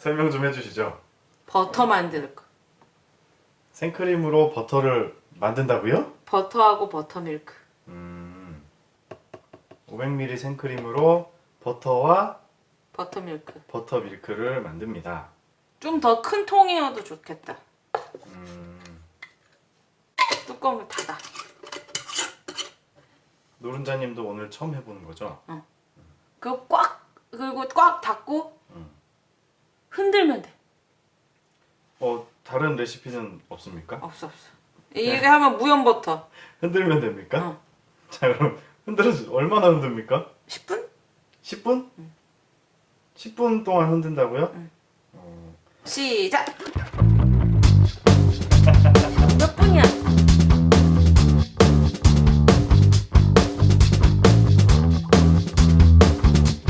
설명 좀 해주시죠. 버터 만들 거. 생크림으로 버터를 만든다고요? 버터하고 버터밀크. 500ml 생크림으로 버터와 버터밀크. 버터밀크를 만듭니다. 좀 더 큰 통이어도 좋겠다. 뚜껑을 닫아. 노른자님도 오늘 처음 해보는 거죠? 그리고 꽉 닫고 흔들면 돼. 다른 레시피는 없습니까? 없어. 이게 하면 무염 버터. 흔들면 됩니까? 어. 자, 그럼 흔들어서 얼마나 흔듭니까? 10분? 10분? 10분 동안 흔든다고요? 시작. 몇 분이야?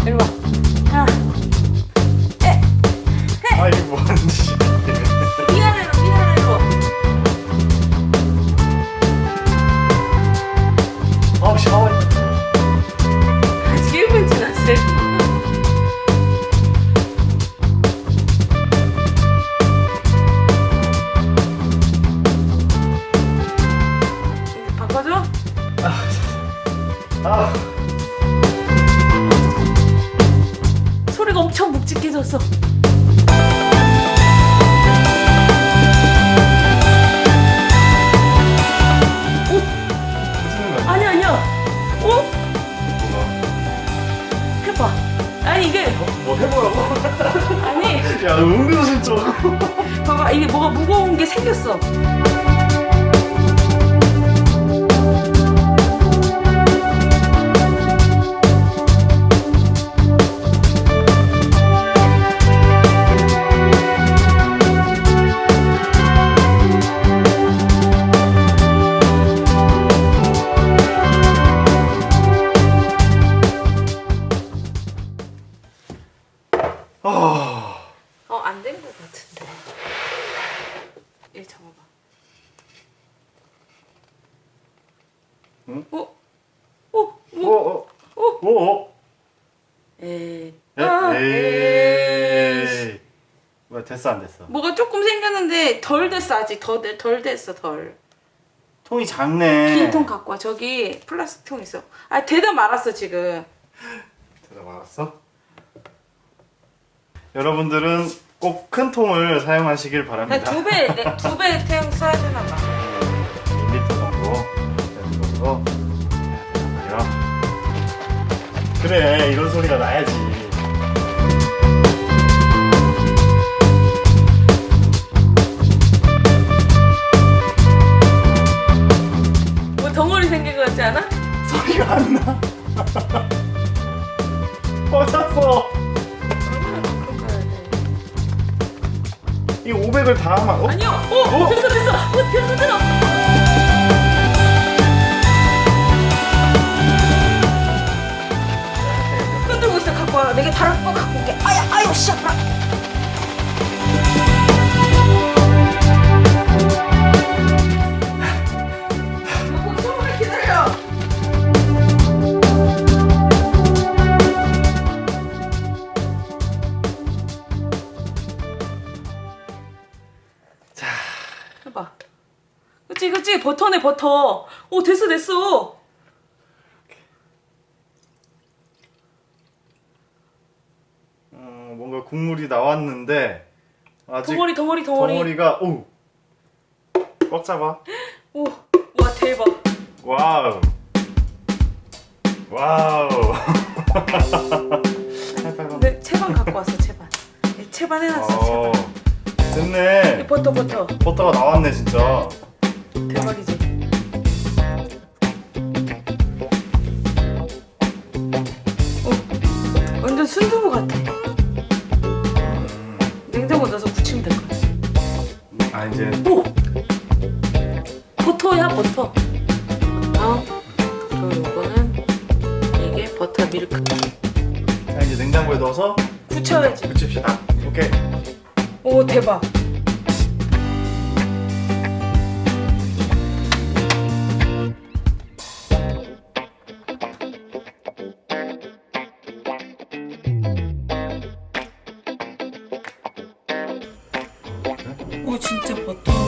이리 와. 하나. 아, 이게 뭐 하는 짓이야? 위아래로. 샤워. 아직 1분 지났어요. 이제 바꿔줘? 아, 소리가 엄청 묵직해졌어. 무슨 거? 아니야. 어? 뭐가? 해봐. 아니 이게 뭐 해보라고? 아니 야, 은근슬쩍. 봐봐 이게 뭐가 무거운 게 생겼어. 안 된 것 같은데. 이 잡아봐. 응? 에이. 에이. 뭐 됐어 안 됐어? 뭐가 조금 생겼는데 덜 됐어 아직 덜 됐어 덜. 통이 작네. 긴 통 갖고 와. 저기 플라스틱 통 있어. 아 대다 말았어 지금. 대답 알았어? 여러분들은 꼭 큰 통을 사용하시길 바랍니다. 두배 태양 써야 되나 봐. 2리터 정도 되는 걸로 해야 되나봐요. 그래, 이런 소리가 나야지. 뭐 덩어리 생긴 것 같지 않아? 소리가 안 나. 꽂았어. 얼마나 큰 거야 돼? 이 500을 다 하면 아니요. 됐어. 됐어 들어. 흔들고 있어. 갖고 와. 내가 다른 거 갖고 올게. 아유 씨 아파. 여보 조금만 기다려. 자, 해봐. 그치 버터네 버터. 오 됐어. 뭔가 국물이 나왔는데 아직 덩어리. 덩어리가 꽉 잡아. 오, 와 대박. 와우. 근데 채반 갖고 왔어 채반. 채반 해놨어 채반. 됐네. 이 버터. 버터가 나왔네 진짜. 대박이지. 완전 순두부 같아. 냉장고 넣어서 굳히면 될 거야. 아 이제 오! 버터야 버터. 그리고 요거는 이게 버터 밀크. 자, 이제 냉장고에 넣어서 굳혀야지. 붙입시다. 오케이. 오 대박. 오 진짜 버터.